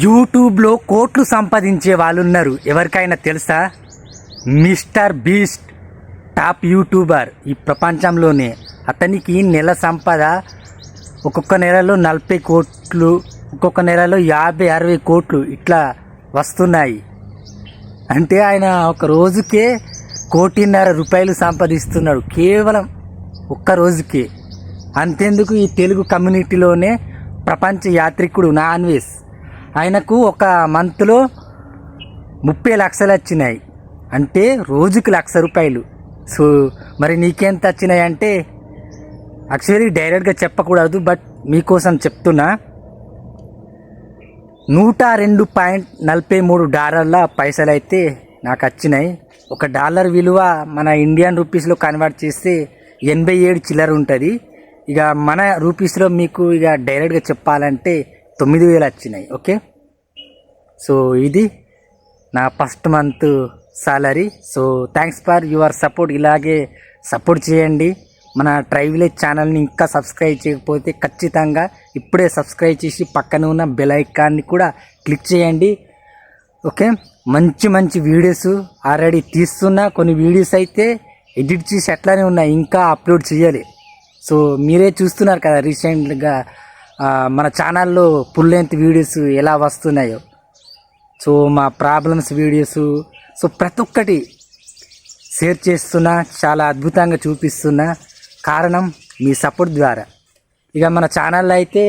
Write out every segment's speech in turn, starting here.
యూట్యూబ్లో కోట్లు సంపాదించే వాళ్ళు ఉన్నారు. ఎవరికైనా తెలుసా? మిస్టర్ బీస్ట్ టాప్ యూట్యూబర్ ఈ ప్రపంచంలోనే. అతనికి నెల సంపద ఒక్కొక్క నెలలో 40 కోట్లు, ఒక్కొక్క నెలలో 50-60 కోట్లు ఇట్లా వస్తున్నాయి. అంటే ఆయన ఒక రోజుకే 1.5 కోటి సంపాదిస్తున్నాడు కేవలం ఒక్క రోజుకే. అంతెందుకు, ఈ తెలుగు కమ్యూనిటీలోనే ప్రపంచ యాత్రికుడు నాన్ వెజ్. ఆయనకు ఒక మంత్లో 30 లక్షలు వచ్చినాయి, అంటే రోజుకి ₹1,00,000. సో మరి నీకెంత వచ్చినాయి అంటే యాక్చువల్లీ డైరెక్ట్గా చెప్పకూడదు, బట్ మీకోసం చెప్తున్నా. $102.43 పైసలు అయితే నాకు వచ్చినాయి. $1 విలువ మన ఇండియన్ రూపీస్లో కన్వర్ట్ చేస్తే 87 చిల్లర ఉంటుంది. ఇక మన రూపీస్లో మీకు ఇక డైరెక్ట్గా చెప్పాలంటే 9,000 వచ్చినాయి. ఓకే, సో ఇది నా first month salary. So thanks for your support. ఇలాగే సపోర్ట్ చేయండి. మన ట్రై విలేజ్ ఛానల్ని ఇంకా సబ్స్క్రైబ్ చేయకపోతే ఖచ్చితంగా ఇప్పుడే సబ్స్క్రైబ్ చేసి పక్కన ఉన్న బెల్ ఐకాన్ని కూడా క్లిక్ చేయండి. ఓకే, మంచి మంచి వీడియోస్ ఆల్రెడీ తీస్తున్నా. కొన్ని వీడియోస్ అయితే ఎడిట్ చేసి అట్లానే ఉన్నాయి, ఇంకా అప్లోడ్ చేయాలి. సో మీరే చూస్తున్నారు కదా రీసెంట్గా మన ఛానల్లో ఫుల్ లెంత్ వీడియోస్ ఎలా వస్తున్నాయో. సో మా ప్రాబ్లమ్స్ వీడియోస్, సో ప్రతి ఒక్కటి షేర్ చేస్తున్నా, చాలా అద్భుతంగా చూపిస్తున్నా. కారణం మీ సపోర్ట్ ద్వారా. ఇక మన ఛానల్లో అయితే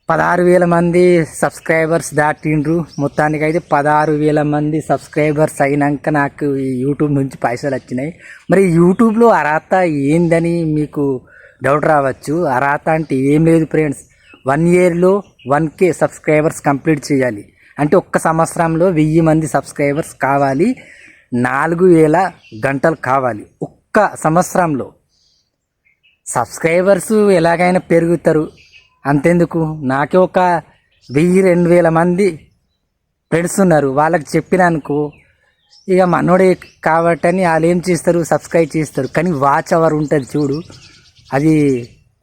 16,000 మంది సబ్స్క్రైబర్స్ దాటిండ్రు. మొత్తానికి అయితే 16,000 మంది సబ్స్క్రైబర్స్ అయినాక నాకు ఈ యూట్యూబ్ నుంచి పైసలు వచ్చినాయి. మరి యూట్యూబ్లో అర్హత ఏందని మీకు డౌట్ రావచ్చు. అర్హత అంటే ఏం లేదు ఫ్రెండ్స్, 1 ఇయర్లో 1K సబ్స్క్రైబర్స్ కంప్లీట్ చేయాలి. అంటే ఒక్క సంవత్సరంలో 1000 మంది సబ్స్క్రైబర్స్ కావాలి, 4,000 గంటలు కావాలి. ఒక్క సంవత్సరంలో సబ్స్క్రైబర్స్ ఎలాగైనా పెరుగుతారు. అంతెందుకు, నాకే ఒక 1000-2000 మంది ఫ్రెండ్స్ ఉన్నారు. వాళ్ళకి చెప్పినానుకో ఇక మనోడే కాబట్టని వాళ్ళు ఏం చేస్తారు, సబ్స్క్రైబ్ చేస్తారు. కానీ వాచ్ అవర్ ఉంటుంది చూడు, అది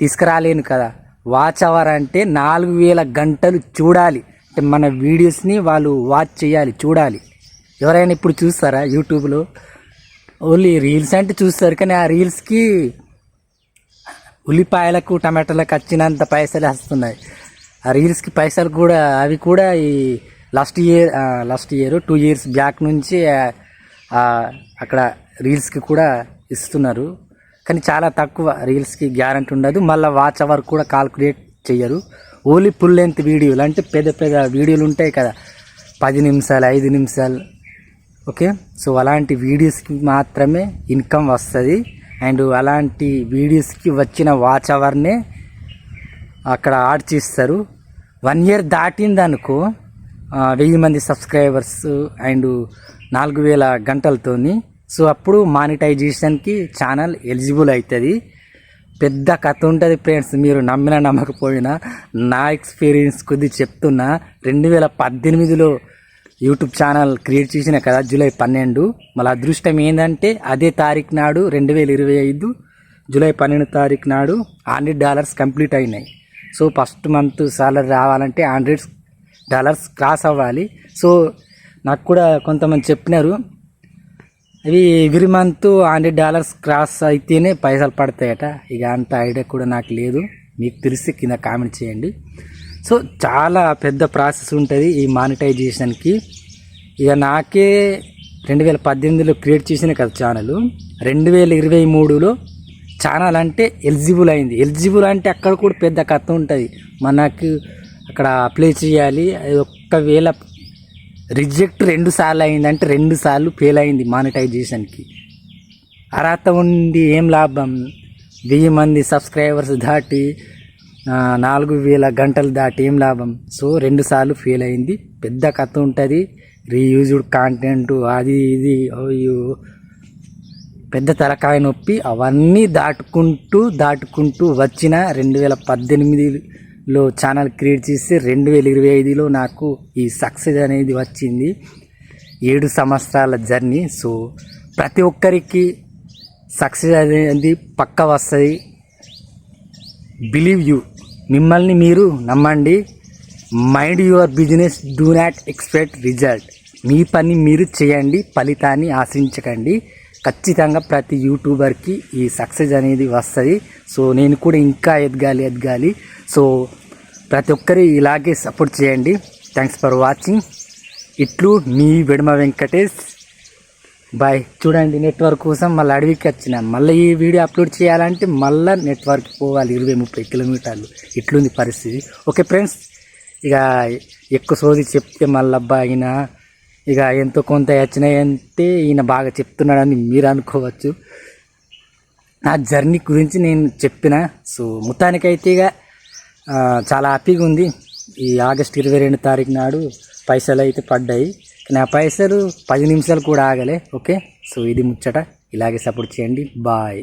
తీసుకురాలేను కదా. వాచ్ అవర్ అంటే 4,000 గంటలు చూడాలి. అంటే మన వీడియోస్ని వాళ్ళు వాచ్ చేయాలి, చూడాలి. ఎవరైనా ఇప్పుడు చూస్తారా యూట్యూబ్లో? ఓన్లీ రీల్స్ అంటే చూస్తారు, కానీ ఆ రీల్స్కి ఉల్లిపాయలకు టమాటాలకు వచ్చినంత పైసలు వస్తున్నాయి. ఆ రీల్స్కి పైసలు కూడా, అవి కూడా ఈ లాస్ట్ ఇయర్ 2 years బ్యాక్ నుంచి అక్కడ రీల్స్కి కూడా ఇస్తున్నారు. కానీ చాలా తక్కువ, రీల్స్కి గ్యారంటీ ఉండదు. మళ్ళీ వాచ్ అవర్ కూడా కాల్కులేట్ చేయరు. ఓన్లీ ఫుల్ లెంత్ వీడియోలు, అంటే పెద్ద పెద్ద వీడియోలు ఉంటాయి కదా, 10 నిమిషాలు 5 నిమిషాలు. ఓకే, సో అలాంటి వీడియోస్కి మాత్రమే ఇన్కమ్ వస్తుంది. అండ్ అలాంటి వీడియోస్కి వచ్చిన వాచ్ అవర్నే అక్కడ యాడ్ చేస్తారు. 1 year దాటింది అనుకో, 1000 మంది సబ్స్క్రైబర్స్ అండ్ 4,000 గంటలతోని, సో అప్పుడు మానిటైజేషన్కి ఛానల్ ఎలిజిబుల్ అవుతుంది. పెద్ద కథ ఉంటుంది ఫ్రెండ్స్, మీరు నమ్మినా నమ్మకపోయినా నా ఎక్స్పీరియన్స్ కొద్ది చెప్తున్నా. 2018లో యూట్యూబ్ ఛానల్ క్రియేట్ చేసిన కదా, జూలై 12. మళ్ళీ అదృష్టం ఏంటంటే అదే తారీఖు నాడు 2025 జూలై 12 నాడు $100 కంప్లీట్ అయినాయి. సో ఫస్ట్ మంత్ సాలరీ రావాలంటే $100 క్రాస్ అవ్వాలి. సో నాకు కూడా కొంతమంది చెప్పినారు, అవి ఎవ్రీ మంత్ $100 క్రాస్ అయితేనే పైసలు పడతాయట. ఇక అంత ఐడియా కూడా నాకు లేదు, మీకు తెలిసి కింద కామెంట్ చేయండి. సో చాలా పెద్ద ప్రాసెస్ ఉంటుంది ఈ మానిటైజేషన్కి. ఇక నాకే 2018లో క్రియేట్ చేసిన కదా ఛానల్, 2023లో ఛానల్ అంటే ఎలిజిబుల్ అయింది. ఎలిజిబుల్ అంటే అక్కడ కూడా పెద్ద కథ ఉంటుంది. మనకు అక్కడ అప్లై చేయాలి. అది ఒకవేళ రిజెక్ట్ 2 సార్లు అయిందంటే 2 సార్లు ఫెయిల్ అయింది మానిటైజేషన్కి. అర్హత ఉండి ఏం లాభం? 1000 మంది సబ్స్క్రైబర్స్ దాటి 4,000 గంటలు దాటి ఏం లాభం? సో 2 సార్లు ఫెయిల్ అయింది. పెద్ద కథ ఉంటుంది, రీయూజ్డ్ కాంటెంట్, అది ఇది అయ్యో పెద్ద తలకాయ నొప్పి. అవన్నీ దాటుకుంటూ వచ్చిన 2018లో ఛానల్ క్రియేట్ చేసి 2025లో నాకు ఈ సక్సెస్ అనేది వచ్చింది. 7 సంవత్సరాల జర్నీ. సో ప్రతి ఒక్కరికి సక్సెస్ అనేది పక్క వస్తుంది. బిలీవ్ యూ, మిమ్మల్ని మీరు నమ్మండి. Mind your business, do not expect result. మీ పని మీరు చేయండి, ఫలితాన్ని ఆశించకండి. ఖచ్చితంగా ప్రతి యూట్యూబర్కి ఈ సక్సెస్ అనేది వస్తుంది. సో నేను కూడా ఇంకా ఎదగాలి. సో ప్రతి ఒక్కరు ఇలాగే సపోర్ట్ చేయండి. Thanks for watching. ఇట్లు మీ వెడమ వెంకటేష్. బాయ్. చూడండి, నెట్వర్క్ కోసం మళ్ళీ అడవికి వచ్చిన, మళ్ళీ ఈ వీడియో అప్లోడ్ చేయాలంటే మళ్ళీ నెట్వర్క్ పోవాలి 20-30 కిలోమీటర్లు. ఇట్లుంది పరిస్థితి. ఓకే ఫ్రెండ్స్, ఇక ఎక్కువ సోది చెప్తే మళ్ళీ అబ్బా ఈయన ఇక ఎంతో కొంత వచ్చినాయంటే ఈయన బాగా చెప్తున్నాడని మీరు అనుకోవచ్చు. నా జర్నీ గురించి నేను చెప్పిన. సో మొత్తానికైతే ఇక చాలా హ్యాపీగా ఉంది. ఈ ఆగస్ట్ 22 తారీఖు నాడు పైసలు అయితే పడ్డాయి. నా పైసలు 10 నిమిషాలు కూడా ఆగలే. ఓకే, సో ఇది ముచ్చట. ఇలాగే సపోర్ట్ చేయండి. బాయ్.